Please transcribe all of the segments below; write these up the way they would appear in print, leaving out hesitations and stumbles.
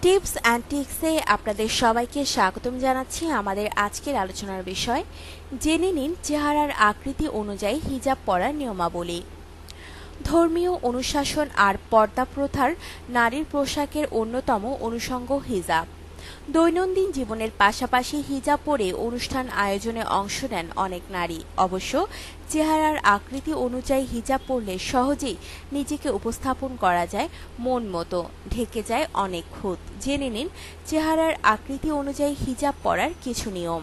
Tips and ট্রিক্সে আপনাদের সবাইকে স্বাগতম জানাচ্ছি। আমাদের আজকের আলোচনার বিষয় জেনে নিন চেহারার আকৃতি অনুযায়ী হিজাব পরার নিয়মাবলী। ধর্মীয় অনুশাসন আর পর্দা প্রথার নারীর পোশাকের অন্যতম অনুষঙ্গ হিজাব। দৈনন্দিন জীবনের পাশাপাশি হিজাব পরে অনুষ্ঠান আয়োজনে অংশ নেন অনেক নারী। অবশ্য চেহারার আকৃতি অনুযায়ী হিজাব পরলে সহজেই নিজেকে উপস্থাপন করা যায় মন মতো, ঢেকে যায় অনেক খুঁত। জেনে নিন চেহারার আকৃতি অনুযায়ী হিজাব পরার কিছু নিয়ম।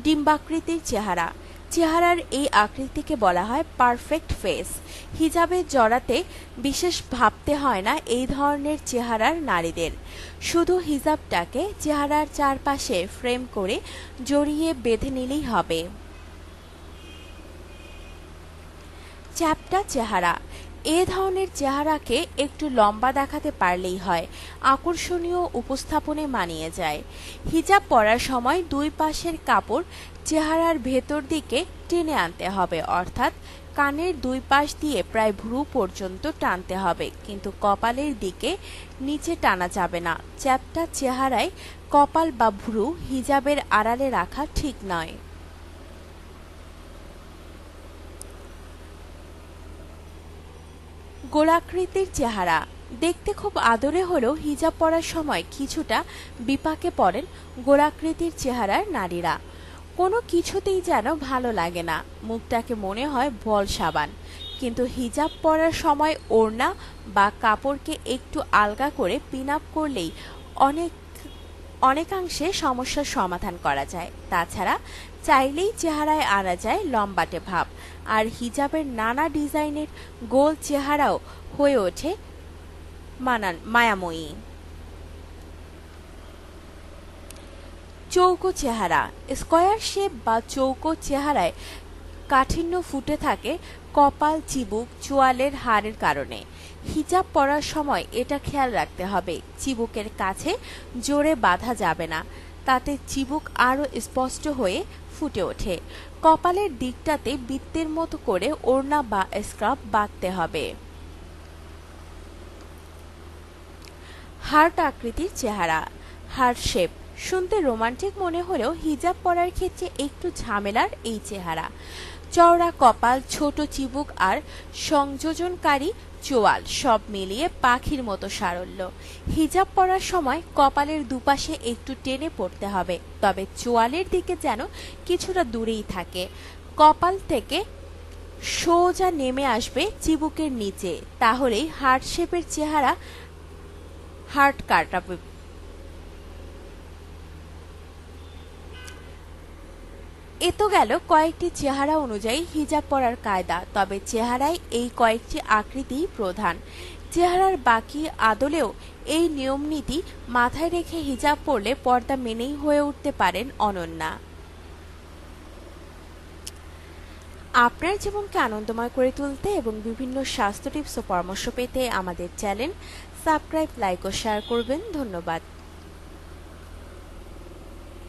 ডিম্বাকৃতির চেহারা। চেহারার এই আকৃতিকে বলা হয় পারফেক্ট ফেস। হিজাবে জড়াতে বিশেষ ভাবতে হয় না এই ধরনের চেহারার নারীদের। শুধু হিজাবটাকে চেহারার চারপাশে ফ্রেম করে জড়িয়ে বেঁধে নিলেই হবে। চ্যাপ্টা চেহারা। এ ধরনের চেহারাকে একটু লম্বা দেখাতে পারলেই হয়, আকর্ষণীয় উপস্থাপনে মানিয়ে যায়। হিজাব পরার সময় দুই পাশের কাপড় চেহারার ভেতর দিকে টেনে আনতে হবে, অর্থাৎ কানের দুই পাশ দিয়ে প্রায় ভ্রু পর্যন্ত টানতে হবে, কিন্তু কপালের দিকে নিচে টানা যাবে না। চ্যাপ্টা চেহারায় কপাল বা ভ্রু হিজাবের আড়ালে রাখা ঠিক নয়। গোলাকৃতির চেহারা। দেখতে খুব আদরে হলেও হিজাব পরার সময় কিছুটা বিপাকে পড়েন গোলাকৃতির চেহারার নারীরা। কোনো কিছুতেই যেন ভালো লাগে না, মুখটাকে মনে হয় বল সাবান। কিন্তু হিজাব পরার সময় ওড়না বা কাপড়কে একটু আলগা করে পিন আপ করলেই অনেকাংশে সমস্যার সমাধান করা যায়। তাছাড়া চাইলেই চেহারায় আনা যায় লম্বাটে ভাব, আর হিজাবের নানা ডিজাইনের গোল চেহারাও হয়ে ওঠে মায়াময়ী। চৌকো চেহারা। স্কয়ার শেপ বা চৌকো চেহারায় কাঠিন্য ফুটে থাকে কপাল, চিবুক, চোয়ালের হাড়ের কারণে। হিজাব পরার সময় এটা খেয়াল রাখতে হবে, চিবুকের কাছে জোরে বাঁধা যাবে না, তাতে চিবুক আরও স্পষ্ট হয়ে ফুটে ওঠে। কপালের দিকটাতে বৃত্তের মতো করে ওড়না বা স্কার্ফ বাঁধতে হবে। হার্ট আকৃতির চেহারা। Heart shape. শুনতে রোমান্টিক মনে হলেও হিজাব পরার ক্ষেত্রে একটু ঝামেলার এই চেহারা। চওড়া কপাল, ছোট চিবুক আর সংযোজনকারী চোয়াল সব মিলিয়ে পাখির মতো সারল্য। হিজাব পরার সময় কপালের দুপাশে একটু টেনে পড়তে হবে, তবে চোয়ালের দিকে যেন কিছুটা দূরেই থাকে। কপাল থেকে সোজা নেমে আসবে চিবুকের নিচে, তাহলেই হার্ট শেপের চেহারা হার্ট কাটাবে। এ তো গেল কয়েকটি চেহারা অনুযায়ী হিজাব পরার কায়দা, তবে চেহারায় এই কয়েকটি আকৃতিই প্রধান। চেহারার বাকি আদলেও এই নিয়ম নীতি মাথায় রেখে হিজাব পরলে পর্দা মেনেই হয়ে উঠতে পারেন অনন্যা। আপনার জীবনকে আনন্দময় করে তুলতে এবং বিভিন্ন স্বাস্থ্য টিপস ও পরামর্শ পেতে আমাদের চ্যানেল সাবস্ক্রাইব, লাইক ও শেয়ার করবেন। ধন্যবাদ।